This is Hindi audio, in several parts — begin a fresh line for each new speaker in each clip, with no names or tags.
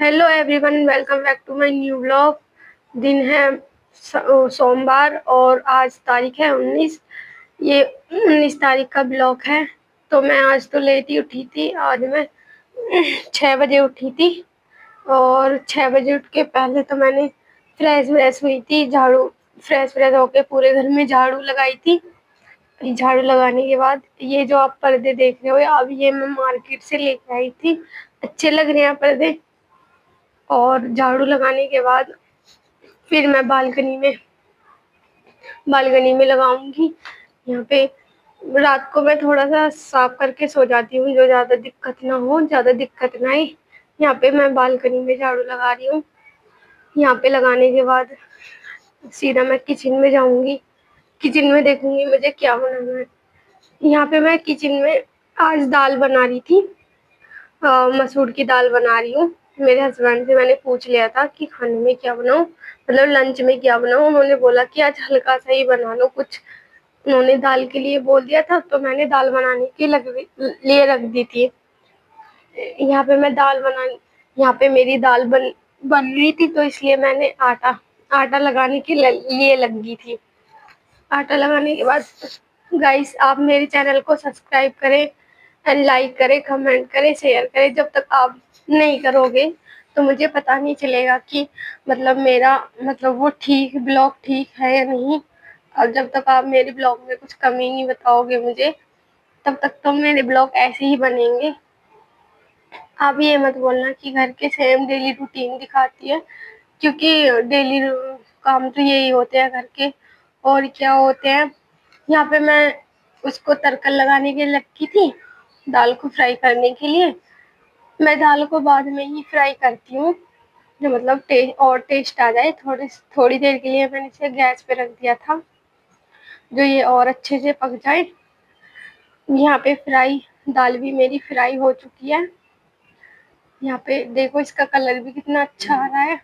Hello everyone, welcome back to my new blog. दिन है सोमवार और आज तारीख है 19। ये 19 तारीख का ब्लॉग है। तो मैं आज तो लेट ही उठी थी। आज मैं 6 बजे उठी थी और 6 बजे उठ के पहले तो मैंने फ्रेश व्रेश हुई थी। फ्रेश व्रेश होके पूरे घर में झाड़ू लगाई थी। झाड़ू लगाने के बाद ये जो आप पर्दे देख रहे हो, अब ये मैं मार्केट से लेके आई थी। अच्छे लग रहे हैं पर्दे। और झाड़ू लगाने के बाद फिर मैं बालकनी में लगाऊंगी। यहाँ पे रात को मैं थोड़ा सा साफ करके सो जाती हूँ, जो ज़्यादा दिक्कत ना हो, ज़्यादा दिक्कत ना आए। यहाँ पे मैं बालकनी में झाड़ू लगा रही हूँ। यहाँ पे लगाने के बाद सीधा मैं किचन में जाऊंगी। किचन में देखूंगी मुझे क्या बनाना है। यहाँ पे मैं किचन में आज दाल बना रही थी। मसूर की दाल बना रही हूँ। मेरे हस्बैंड से मैंने पूछ लिया था कि खाने में क्या बनाऊँ, मतलब लंच में क्या बनाऊँ। उन्होंने बोला कि आज हल्का सा ही बना लो कुछ। उन्होंने दाल के लिए बोल दिया था, तो मैंने दाल बनाने के लिए रख दी थी। यहाँ पे मैं दाल बना यहाँ पे मेरी दाल बन रही थी, तो इसलिए मैंने आटा लगाने के लिए लग गई थी। आटा लगाने के बाद गाइस, आप मेरे चैनल को सब्सक्राइब करें एंड लाइक करें, कमेंट करें, शेयर करें। जब तक आप नहीं करोगे तो मुझे पता नहीं चलेगा कि मतलब मेरा मतलब वो ब्लॉग ठीक है या नहीं। और जब तक आप मेरे ब्लॉग में कुछ कमी नहीं बताओगे मुझे, तब तक तो मेरे ब्लॉग ऐसे ही बनेंगे। आप ये मत बोलना कि घर के सेम डेली रूटीन दिखाती है, क्योंकि डेली काम तो यही होते हैं घर के, और क्या होते हैं। यहाँ पे मैं उसको तड़का लगाने के लगी थी, दाल को फ्राई करने के लिए। मैं दाल को बाद में ही फ्राई करती हूँ, जो मतलब टेस्ट आ जाए। थोड़ी देर के लिए मैंने इसे गैस पे रख दिया था, जो ये और अच्छे से पक जाए। यहाँ पे दाल भी मेरी फ्राई हो चुकी है। यहाँ पे देखो, इसका कलर भी कितना अच्छा आ रहा है।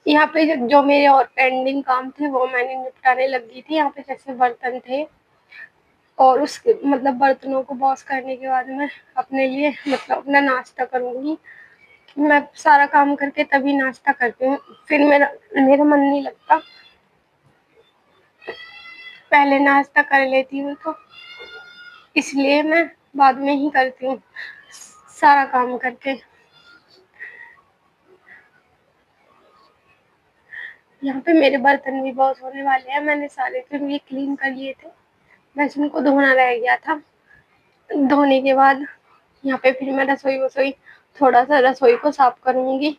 यहाँ पे जो मेरे और पेंडिंग काम थे वो मैंने निपटाने लगी थी। यहाँ पे जैसे बर्तन थे, और उसके मतलब बर्तनों को वॉश करने के बाद मैं अपने लिए मतलब अपना नाश्ता करूँगी। मैं सारा काम करके तभी नाश्ता करती हूँ, फिर मेरा मन नहीं लगता। पहले नाश्ता कर लेती हूँ, तो इसलिए मैं बाद में ही करती हूँ सारा काम करके। यहाँ पे मेरे बर्तन भी बहुत होने वाले हैं। मैंने सारे फिर ये क्लीन कर लिए थे, बस उनको धोना रह गया था। धोने के बाद यहाँ पे फिर मैं थोड़ा सा रसोई को साफ करूँगी।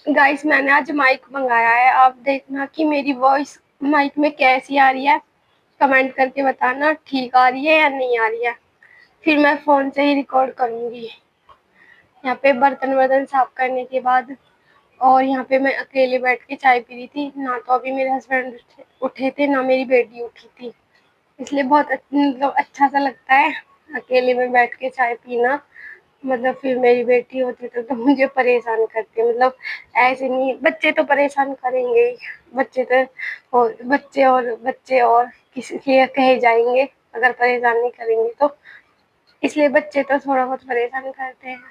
गाइस, मैंने आज माइक मंगाया है। आप देखना कि मेरी वॉइस माइक में कैसी आ रही है, कमेंट करके बताना ठीक आ रही है या नहीं आ रही है। फिर मैं फ़ोन से ही रिकॉर्ड करूँगी। यहाँ पे बर्तन वर्तन साफ करने के बाद, और यहाँ पे मैं अकेले बैठ के चाय पी रही थी। ना तो अभी मेरे हस्बैंड उठे थे, ना मेरी बेटी उठी थी। इसलिए बहुत मतलब अच्छा सा लगता है अकेले में बैठ के चाय पीना। मतलब फिर मेरी बेटी होती तो मुझे परेशान करती है। मतलब ऐसे नहीं, बच्चे तो परेशान करेंगे ही। बच्चे और किसी लिए कहे जाएंगे अगर परेशान नहीं करेंगे तो। इसलिए बच्चे तो थोड़ा बहुत परेशान करते हैं।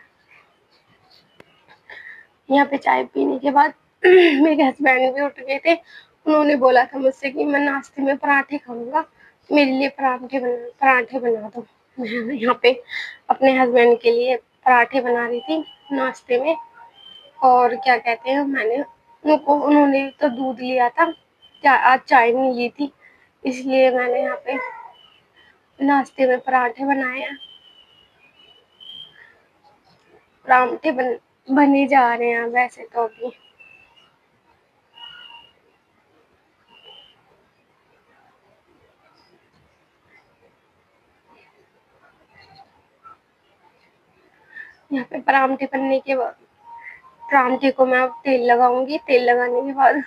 यहाँ पे चाय पीने के बाद मेरे हस्बैंड भी उठ गए थे। उन्होंने बोला था मुझसे कि मैं नाश्ते में पराठे खाऊंगा, मेरे लिए पराठे बना दो। मैं यहाँ पे अपने हस्बैंड के लिए पराठे बना रही थी नाश्ते में। और क्या कहते हैं, उन्होंने तो दूध लिया था, आज चाय नहीं ली थी, इसलिए मैंने यहाँ पे नाश्ते में पराठे बनाए हैं। पराठे बने जा रहे हैं वैसे तो अभी। यहाँ पे पराठे को मैं अब तेल लगाऊंगी। तेल लगाने के बाद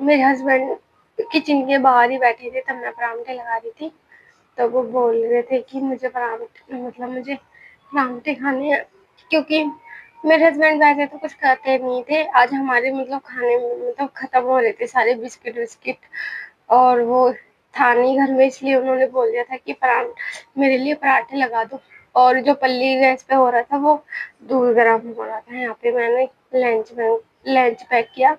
मेरे हस्बैंड किचन के बाहर ही बैठे थे, तब मैं पराठे लगा रही थी। तो वो बोल रहे थे कि मुझे पराठे खाने हैं, क्योंकि मेरे हस्बैंड वैसे तो कुछ खाते नहीं थे। आज हमारे मतलब खाने में मतलब खत्म हो रहे थे सारे बिस्किट विस्किट, और वो था नहीं घर में, इसलिए उन्होंने बोल दिया था कि मेरे लिए पराठे लगा दो। और जो पल्ली गैस पे हो रहा था वो दूध गर्म हो रहा था। यहाँ पे मैंने लंच पैक किया।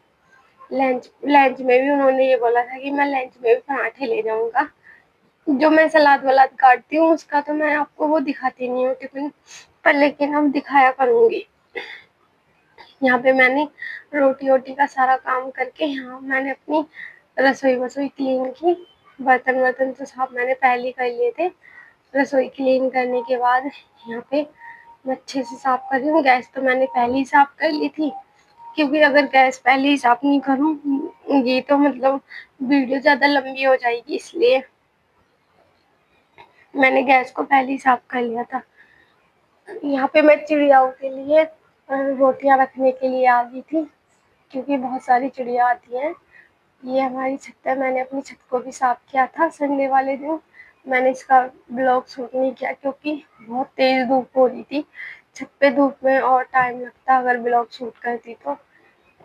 लंच में भी उन्होंने ये बोला था कि मैं लंच में भी पराठे ले जाऊंगा। जो मैं सलाद वलाद काटती हूँ उसका तो मैं आपको वो दिखाती नहीं हूँ टिफिन पर, लेकिन अब दिखाया करूंगी। यहाँ पे मैंने रोटी वोटी का सारा काम करके यहाँ मैंने अपनी रसोई वसोई क्लीन की। बर्तन वर्तन तो साफ मैंने पहले कर लिए थे। रसोई क्लीन करने के बाद यहाँ पे मैं अच्छे से साफ कर रही हूँ। गैस तो मैंने पहले ही साफ कर ली थी, क्योंकि अगर गैस पहले ही साफ नहीं करूँगी तो मतलब वीडियो ज़्यादा लंबी हो जाएगी, इसलिए मैंने गैस को पहले ही साफ कर लिया था। यहाँ पे मैं चिड़ियाओं के लिए रोटियां रखने के लिए आ गई थी, क्योंकि बहुत सारी चिड़िया आती हैं। ये हमारी छत है। मैंने अपनी छत को भी साफ किया था संडे वाले दिन। मैंने इसका ब्लॉग शूट नहीं किया क्योंकि बहुत तेज धूप हो रही थी। छत पे धूप में और टाइम लगता अगर ब्लॉग शूट करती तो,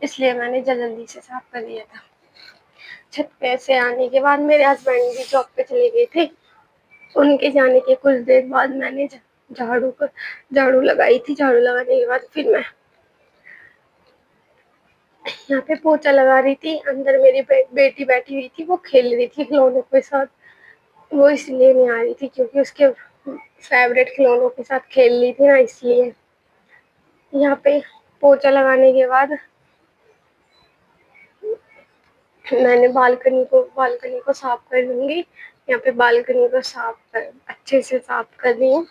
इसलिए मैंने जल्दी से साफ कर लिया था। छत पे से आने के बाद मेरे हस्बैंड भी जॉब पे चले गए थे। उनके जाने के कुछ देर बाद मैंने झाड़ू लगाई थी। झाड़ू लगाने के बाद फिर मैं यहाँ पे पोछा लगा रही थी। अंदर मेरी बेटी बैठी हुई थी, वो खेल रही थी खिलौनों के साथ। वो इसलिए नहीं आ रही थी क्योंकि उसके फेवरेट खिलौनों के साथ खेल रही थी ना, इसलिए। यहाँ पे पोछा लगाने के बाद मैंने बालकनी को साफ कर लूंगी। यहाँ पे बालकनी को अच्छे से साफ कर रही हूँ,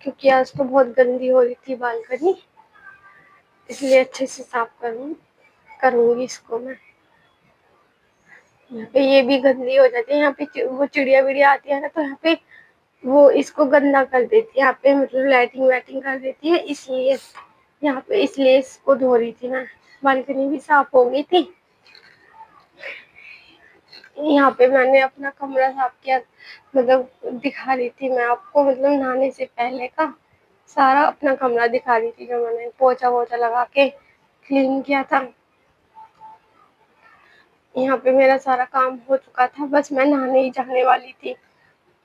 क्योंकि आज तो बहुत गंदी हो रही थी बालकनी, इसलिए अच्छे से साफ करूंगी इसको मैं। यहाँ पे ये भी गंदी हो जाती है। यहाँ पे वो चिड़िया विड़िया आती है ना, तो यहाँ पे वो इसको गंदा कर देती है। यहाँ पे मतलब लाइटिंग वाइटिंग कर देती है, इसलिए यहाँ पे इसलिए इसको धो रही थी मैं। बालकनी भी साफ हो गई थी। यहाँ पे मैंने अपना कमरा साफ किया, मतलब दिखा रही थी मैं आपको, मतलब नहाने से पहले का सारा अपना कमरा दिखा रही थी, जो मैंने पोछा वोछा लगा के क्लीन किया था। यहाँ पे मेरा सारा काम हो चुका था, बस मैं नहाने ही जाने वाली थी।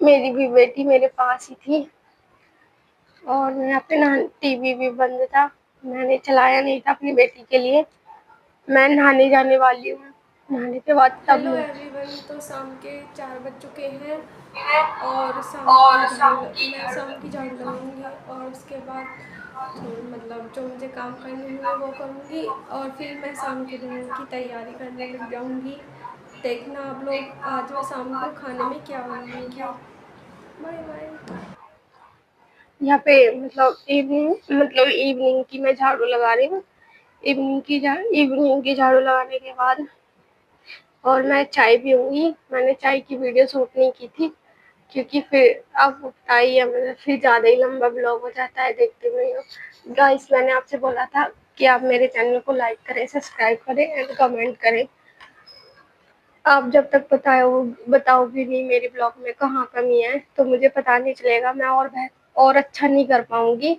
मेरी भी बेटी मेरे पास ही थी, और यहाँ पे टीवी भी बंद था, मैंने चलाया नहीं था अपनी बेटी के लिए। मैं नहाने जाने वाली हूँ, नहाने के बाद तब
हेलो एवरीवन। तो शाम के 4 बज चुके हैं और मैं शाम की झाड़ू लगाऊंगी और उसके बाद मतलब जो मुझे काम करने होंगे वो करूंगी, और फिर मैं शाम के डिनर की तैयारी करने लग जाऊंगी। देखना आप लोग आज मैं शाम को खाने में क्या बनाऊंगी। Bye bye.
यहाँ पे मतलब इवनिंग की मैं झाड़ू लगा रही हूँ। इवनिंग की झाड़ू लगाने के बाद और मैं चाय पीऊंगी। मैंने चाय की वीडियो शूट नहीं की थी, क्योंकि फिर अब बताइए मतलब फिर ज़्यादा ही लंबा ब्लॉग हो जाता है, देखते हुए हो। गाइस, मैंने आपसे बोला था कि आप मेरे चैनल को लाइक करें, सब्सक्राइब करें एंड कमेंट करें। आप जब तक बताओगे नहीं मेरे ब्लॉग में कहाँ कमी है, तो मुझे पता नहीं चलेगा। मैं और अच्छा नहीं कर पाऊंगी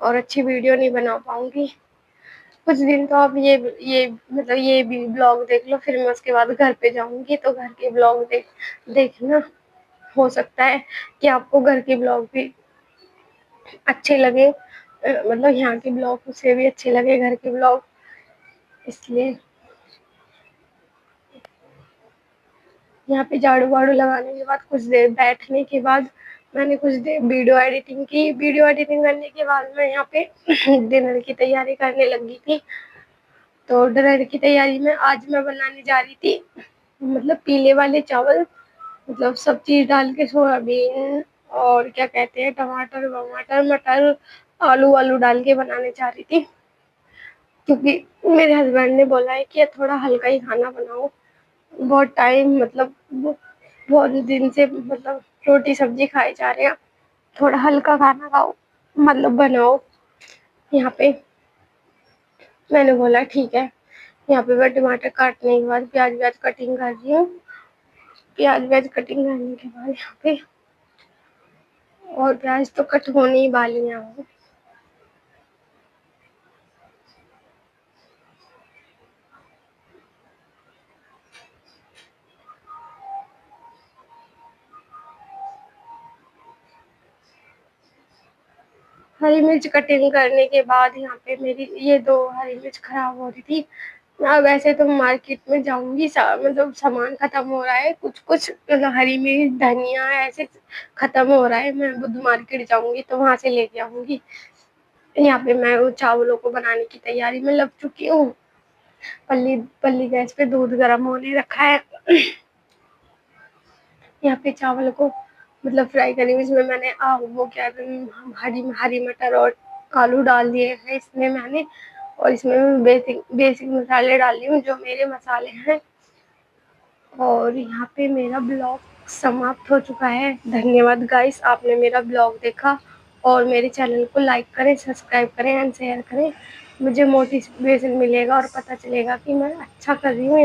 और अच्छी वीडियो नहीं बना पाऊंगी। कुछ दिन तो आप ये भी ब्लॉग देख लो, फिर मैं उसके बाद घर पे जाऊंगी तो घर के ब्लॉग देखना। हो सकता है कि आपको घर के ब्लॉग भी अच्छे लगे, मतलब यहाँ के ब्लॉग से भी अच्छे लगे घर के ब्लॉग, इसलिए। यहाँ पे झाड़ू वाड़ू लगाने के बाद कुछ देर बैठने के बाद मैंने कुछ देर वीडियो एडिटिंग की। वीडियो एडिटिंग करने के बाद मैं यहाँ पे डिनर की तैयारी करने लगी थी। तो डिनर की तैयारी में आज मैं बनाने जा रही थी मतलब पीले वाले चावल, मतलब सब चीज़ डाल के, सोयाबीन और क्या कहते हैं, टमाटर वमाटर मटर आलू वालू डाल के बनाने जा रही थी, क्योंकि मेरे हस्बैंड ने बोला है कि थोड़ा हल्का ही खाना बनाओ। बहुत टाइम मतलब बहुत दिन से मतलब रोटी सब्जी खाए जा रहे हैं, थोड़ा हल्का खाना खाओ, मतलब बनाओ। यहाँ पे मैंने बोला ठीक है। यहाँ पे मैं टमाटर काटने के बाद प्याज व्याज कटिंग कर रही हूँ। प्याज व्याज कटिंग करने के बाद यहाँ पे, और प्याज तो कट होने ही वाली है। हरी मिर्च कटिंग करने के बाद यहाँ पे मेरी ये 2 हरी मिर्च खराब हो रही थी। वैसे तो मार्केट में जाऊँगी, मतलब सामान खत्म हो रहा है, कुछ-कुछ मतलब हरी मिर्च, धनिया ऐसे खत्म हो रहा है। मैं बुध मार्केट जाऊँगी तो वहाँ से लेके आऊँगी। यहाँ पे मैं वो चावलों को बनाने की तैयारी में लग चुकी हूँ। पल्ली पल्ली गैस पे दूध गर्म होने रखा है। यहाँ पे चावल को मतलब फ्राई करी हुई, इसमें मैंने वो क्या हरी हरी मटर और आलू डाल दिए हैं इसमें मैंने, और इसमें मैं बेसिक बेसिक मसाले डाल रही हूँ जो मेरे मसाले हैं। और यहाँ पे मेरा ब्लॉग समाप्त हो चुका है। धन्यवाद गाइस, आपने मेरा ब्लॉग देखा और मेरे चैनल को लाइक करें, सब्सक्राइब करें एंड शेयर करें। मुझे मोटिवेशन मिलेगा और पता चलेगा कि मैं अच्छा कर रही हूँ।